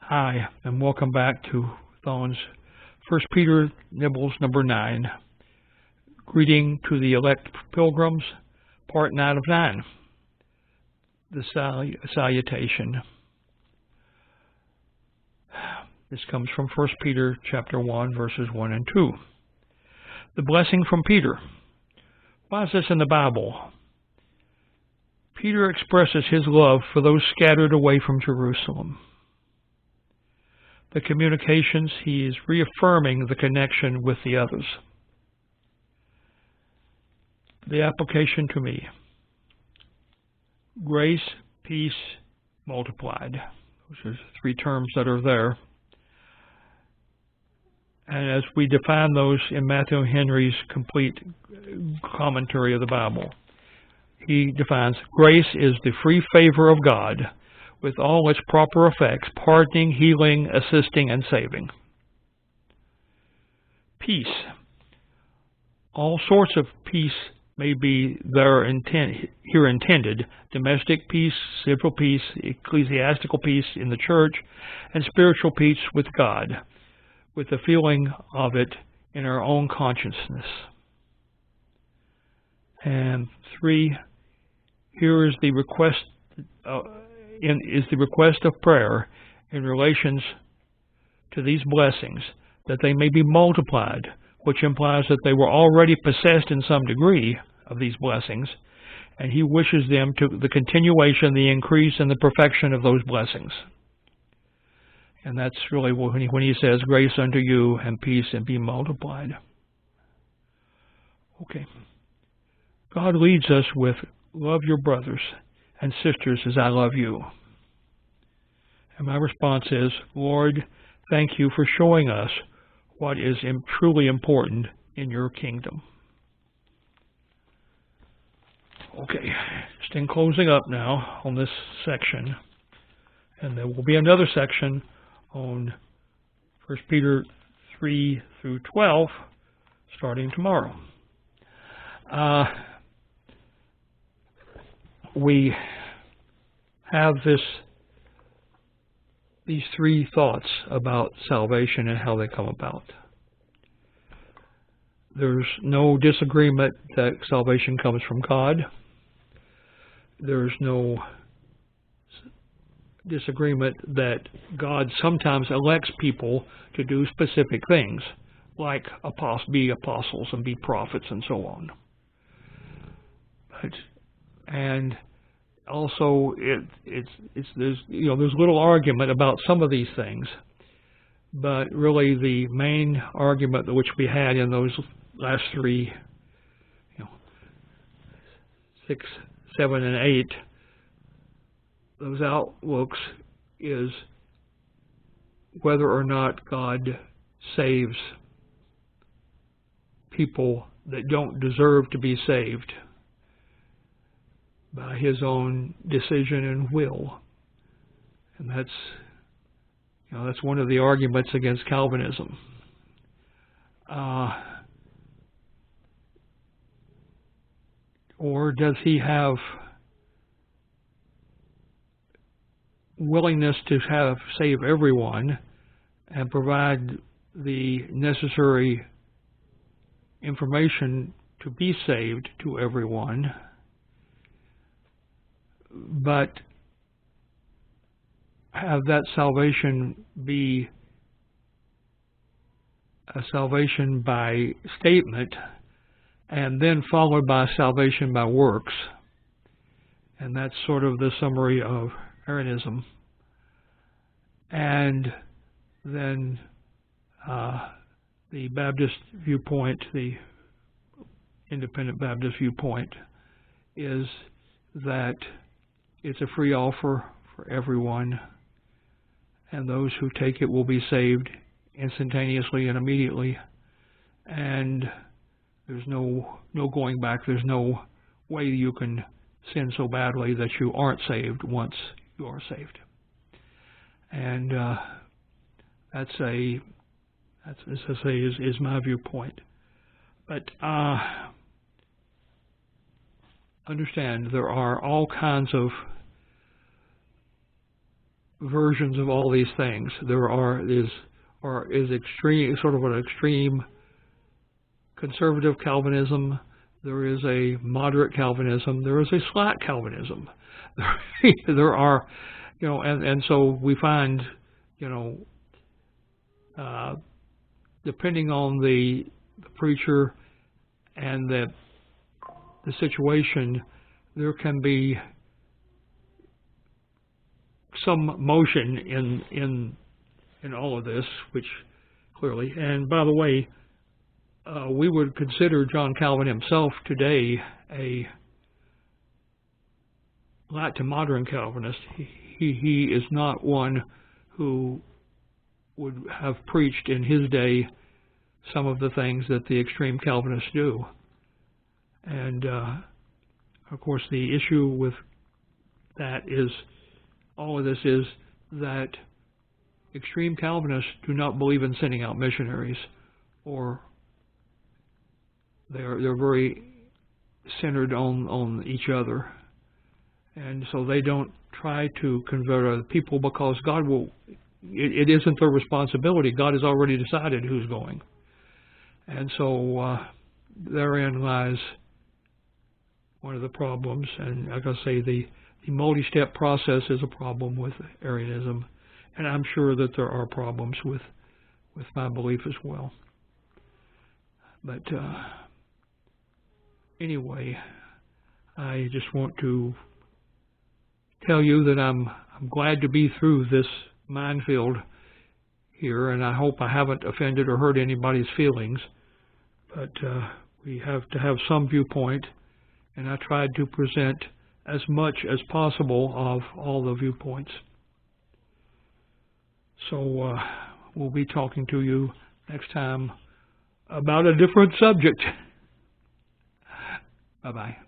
Hi, and welcome back to Thone's 1 Peter Nibbles number 9. Greeting to the elect pilgrims, part 9 of 9. The Salutation. This comes from 1 Peter chapter 1, verses 1 and 2. The blessing from Peter. Why is this in the Bible? Peter expresses his love for those scattered away from Jerusalem. The communications, he is reaffirming the connection with the others. The application to me. Grace, peace, multiplied. Those are three terms that are there. And as we define those in Matthew Henry's complete commentary of the Bible, he defines grace is the free favor of God with all its proper effects, pardoning, healing, assisting, and saving. Peace. All sorts of peace may be here intended. Domestic peace, civil peace, ecclesiastical peace in the church, and spiritual peace with God, with the feeling of it in our own consciousness. And 3, here is the request of prayer in relations to these blessings, that they may be multiplied, which implies that they were already possessed in some degree of these blessings, and he wishes them to the continuation, the increase, and the perfection of those blessings. And that's really when he says, grace unto you and peace and be multiplied. Okay. God leads us with, love your brothers and sisters as I love you. And my response is, Lord, thank you for showing us what is truly important in your kingdom. Okay, just in closing up now on this section, and there will be another section on 1 Peter 3 through 12 starting tomorrow. We have these 3 thoughts about salvation and how they come about. There's no disagreement that salvation comes from God. There's no disagreement that God sometimes elects people to do specific things, like be apostles and be prophets and so on. And also, there's little argument about some of these things, but really the main argument which we had in those last 3, 6, 7, and 8, those outlooks is whether or not God saves people that don't deserve to be saved by his own decision and will. And that's one of the arguments against Calvinism. Or does he have willingness to save everyone and provide the necessary information to be saved to everyone, but have that salvation be a salvation by statement and then followed by salvation by works? And that's sort of the summary of Arianism. And then the Baptist viewpoint, the independent Baptist viewpoint, is that it's a free offer for everyone, and those who take it will be saved instantaneously and immediately, and there's no going back. There's no way you can sin so badly that you aren't saved once you are saved. And that's as I say, is my viewpoint. But understand there are all kinds of versions of all these things. There is extreme, sort of an extreme conservative Calvinism. There is a moderate Calvinism. There is a slack Calvinism. There are, and so we find, depending on the preacher and the situation, there can be some motion in all of this, which clearly, and by the way, we would consider John Calvin himself today a light to modern Calvinist. He is not one who would have preached in his day some of the things that the extreme Calvinists do. And of course, the issue with that is, all of this is that extreme Calvinists do not believe in sending out missionaries, or they're very centered on each other, and so they don't try to convert other people, because God will. It isn't their responsibility. God has already decided who's going, and so therein lies one of the problems. And like I say, the multi-step process is a problem with Arianism, and I'm sure that there are problems with my belief as well. But anyway, I just want to tell you that I'm glad to be through this minefield here, and I hope I haven't offended or hurt anybody's feelings. But we have to have some viewpoint, and I tried to present as much as possible of all the viewpoints. So we'll be talking to you next time about a different subject. Bye-bye.